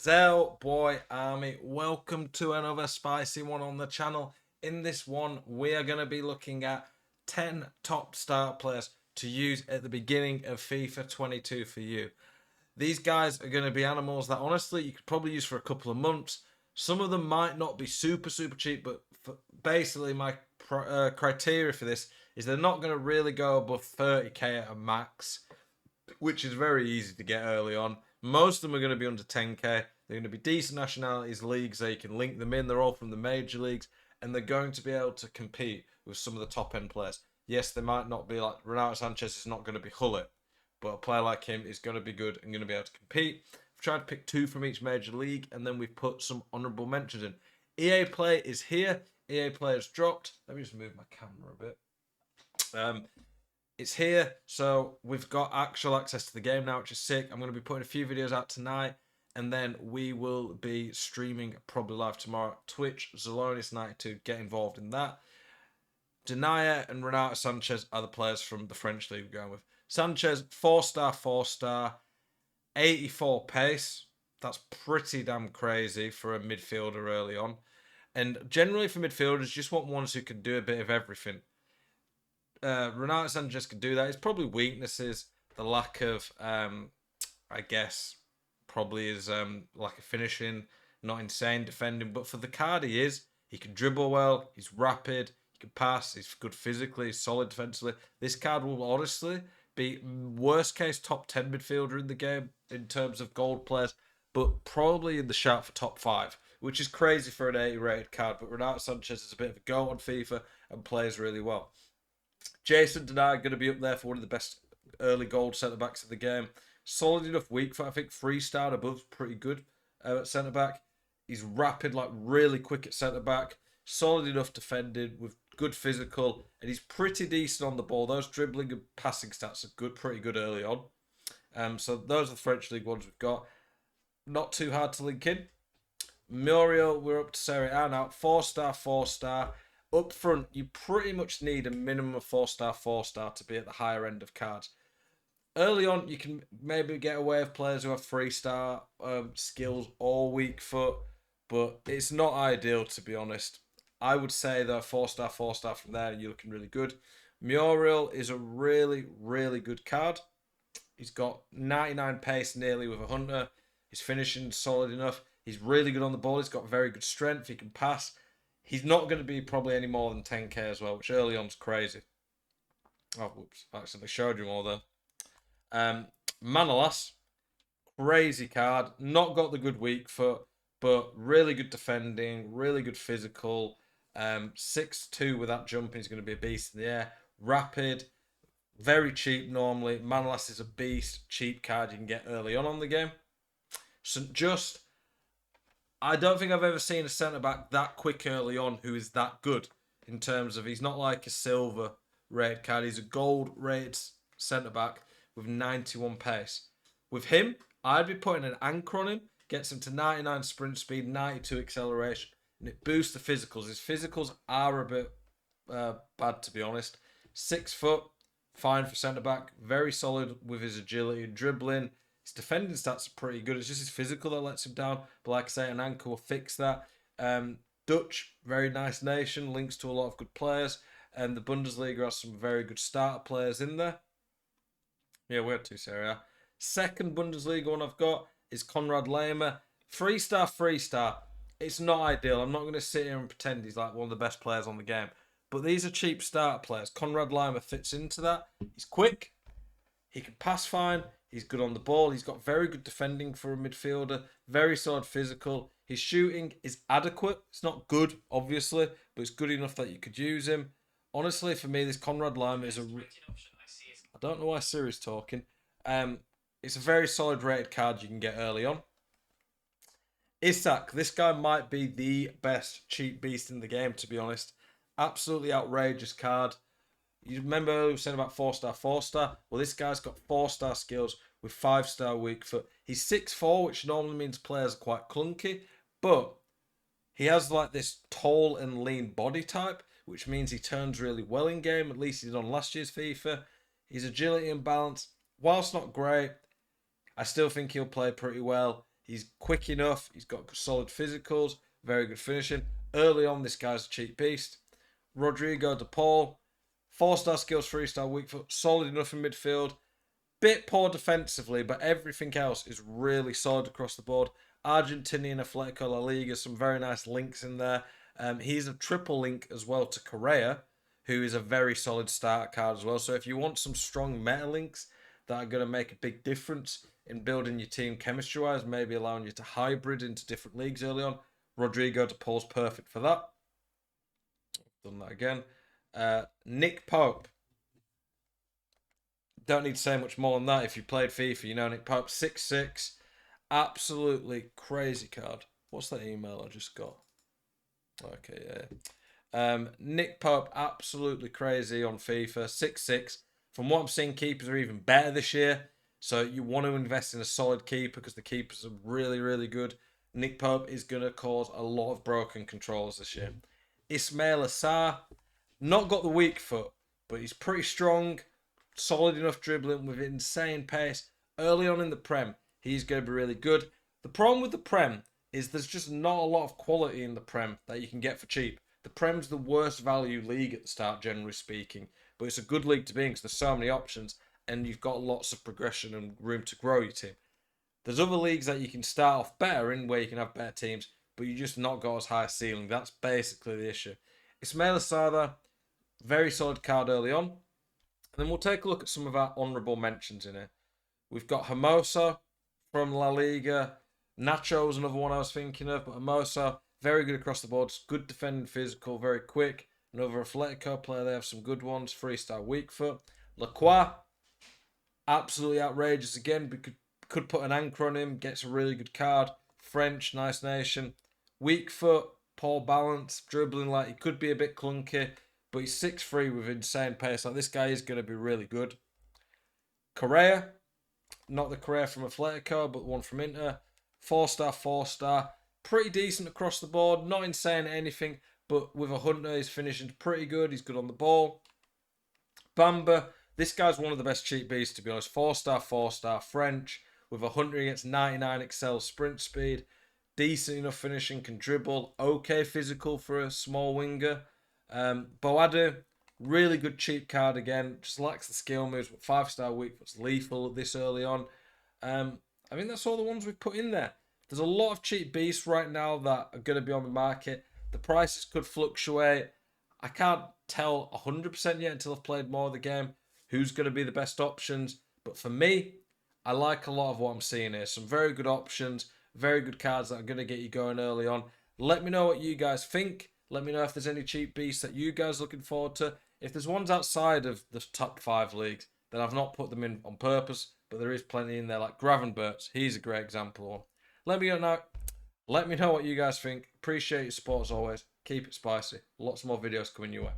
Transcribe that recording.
Zel Boy Army, welcome to another spicy one on the channel. In this one, we are going to be looking at 10 top start players to use at the beginning of FIFA 22 for you. These guys are going to be animals that honestly you could probably use for a couple of months. Some of them might not be super cheap, but basically my criteria for this is they're not going to really go above 30k at a max, which is very easy to get early on. Most of them are going to be under 10k. They're going to be decent nationalities, leagues, so you can link them in. They're all from the major leagues, and they're going to be able to compete with some of the top end players. Yes, they might not be like Ronaldo Sanchez is not going to be Hullet, but a player like him is going to be good and going to be able to compete. We've tried to pick 2 from each major league, and then we've put some honourable mentions in. EA Play is here. EA Play has dropped. Let me just move my camera a bit. It's here, so we've got actual access to the game now, which is sick. I'm going to be putting a few videos out tonight, and then we will be streaming probably live tomorrow. Twitch, Zelonius92, get involved in that. Denia and Ronaldo Sanchez are the players from the French league we're going with. Sanchez, 4-star, 84 pace. That's pretty damn crazy for a midfielder early on. And generally for midfielders, you just want ones who can do a bit of everything. Ronaldo Sanchez can do that. His probably weaknesses, the lack of, I guess, probably is lack of finishing, not insane defending. But for the card he is, he can dribble well, he's rapid, he can pass, he's good physically, he's solid defensively. This card will honestly be worst case top 10 midfielder in the game in terms of gold players, but probably in the shout for top 5, which is crazy for an 80 rated card. But Ronaldo Sanchez is a bit of a go on FIFA and plays really well. Jason Denia going to be up there for one of the best early gold centre backs of the game. Solid enough weak foot, I think 3-star above, pretty good at centre back. He's rapid, like really quick at centre back. Solid enough defending with good physical, and he's pretty decent on the ball. Those dribbling and passing stats are good, pretty good early on. So those are the French league ones we've got. Not too hard to link in. Muriel, we're up to Serie A now. 4-star. Up front, you pretty much need a minimum of 4-star to be at the higher end of cards. Early on, you can maybe get away with players who have 3-star skills or weak foot, but it's not ideal, to be honest. I would say though 4-star from there, you're looking really good. Muriel is a really good card. He's got 99 pace nearly with a hunter. His finishing solid enough. He's really good on the ball. He's got very good strength. He can pass. He's not going to be probably any more than 10k as well, which early on's crazy. Oh, whoops. I accidentally showed you all there. Manolas, crazy card. Not got the good weak foot, but really good defending, really good physical. 6'2" with that jumping. He's going to be a beast in the air. Rapid, very cheap normally. Manolas is a beast. Cheap card you can get early on the game. St. Just, I don't think I've ever seen a centre-back that quick early on who is that good in terms of he's not like a silver rated card. He's a gold rated centre-back with 91 pace. With him, I'd be putting an anchor on him, gets him to 99 sprint speed, 92 acceleration, and it boosts the physicals. His physicals are a bit bad, to be honest. 6 foot, fine for centre-back, very solid with his agility and dribbling. His defending stats are pretty good. It's just his physical that lets him down. But like I say, an anchor will fix that. Dutch, very nice nation. Links to a lot of good players. And the Bundesliga has some very good starter players in there. Yeah, we had 2 Serie A. Second Bundesliga one I've got is Conrad Leimer. 3-star. It's not ideal. I'm not going to sit here and pretend he's like one of the best players on the game. But these are cheap starter players. Conrad Lima fits into that. He's quick. He can pass fine. He's good on the ball. He's got very good defending for a midfielder. Very solid physical. His shooting is adequate. It's not good, obviously, but it's good enough that you could use him. Honestly, for me, this Conrad Lima is I don't know why Siri's talking. It's a very solid rated card you can get early on. Isak, this guy might be the best cheap beast in the game, to be honest. Absolutely outrageous card. You remember we were saying about 4-star? Well, this guy's got 4-star skills with 5-star weak foot. He's 6'4", which normally means players are quite clunky, but he has like this tall and lean body type, which means he turns really well in game. At least he did on last year's FIFA. His agility and balance, whilst not great, I still think he'll play pretty well. He's quick enough. He's got solid physicals, very good finishing. Early on, this guy's a cheap beast. Rodrigo De Paul, 4-star skills, 3-star weak foot, solid enough in midfield. Bit poor defensively, but everything else is really solid across the board. Argentinian Atletico La Liga, some very nice links in there. He's a triple link as well to Correa, who is a very solid start card as well. So if you want some strong meta links that are going to make a big difference in building your team chemistry-wise, maybe allowing you to hybrid into different leagues early on, Rodrigo De Paul's perfect for that. Done that again. Nick Pope. Don't need to say much more on that. If you played FIFA, you know Nick Pope, 6'6". Absolutely crazy card. What's that email I just got? Okay, yeah. Nick Pope, absolutely crazy on FIFA, 6'6". From what I'm seeing, keepers are even better this year. So you want to invest in a solid keeper because the keepers are really, really good. Nick Pope is going to cause a lot of broken controls this year. Ismail Assar, not got the weak foot, but he's pretty strong, solid enough dribbling with insane pace. Early on in the Prem, he's going to be really good. The problem with the Prem is there's just not a lot of quality in the Prem that you can get for cheap. The Prem's the worst value league at the start, generally speaking, but it's a good league to be in because there's so many options and you've got lots of progression and room to grow your team. There's other leagues that you can start off better in where you can have better teams, but you just not got as high a ceiling. That's basically the issue. Ismail Assar, very solid card early on. And then we'll take a look at some of our honourable mentions in here. We've got Hermoso from La Liga. Nacho was another one I was thinking of, but Hermoso, very good across the board. Good defending physical, very quick. Another Atletico player, they have some good ones. 3-star weak foot. Lacroix, absolutely outrageous again. We could put an anchor on him, gets a really good card. French, nice nation. Weak foot, poor balance, dribbling like he could be a bit clunky, but he's 6'3" with insane pace. Like this guy is going to be really good. Correa, not the Correa from Atletico, but the one from Inter. 4-star, 4-star. Pretty decent across the board. Not insane anything, but with a Hunter, his finishing's pretty good. He's good on the ball. Bamba, this guy's one of the best cheap beasts, to be honest. 4-star, 4-star, French. With a Hunter, he gets 99 excel sprint speed. Decent enough finishing, can dribble. Okay physical for a small winger. Boadu, really good cheap card again. Just lacks the skill moves, but 5-star weak foot's lethal this early on. I think that's all the ones we've put in there. There's a lot of cheap beasts right now that are going to be on the market. The prices could fluctuate. I can't tell 100% yet until I've played more of the game who's going to be the best options. But for me, I like a lot of what I'm seeing here. Some very good options, very good cards that are going to get you going early on. Let me know what you guys think. Let me know if there's any cheap beasts that you guys are looking forward to. If there's ones outside of the top 5 leagues, then I've not put them in on purpose, but there is plenty in there, like Gravenberts. He's a great example. Let me know. Let me know what you guys think. Appreciate your support as always. Keep it spicy. Lots more videos coming your way.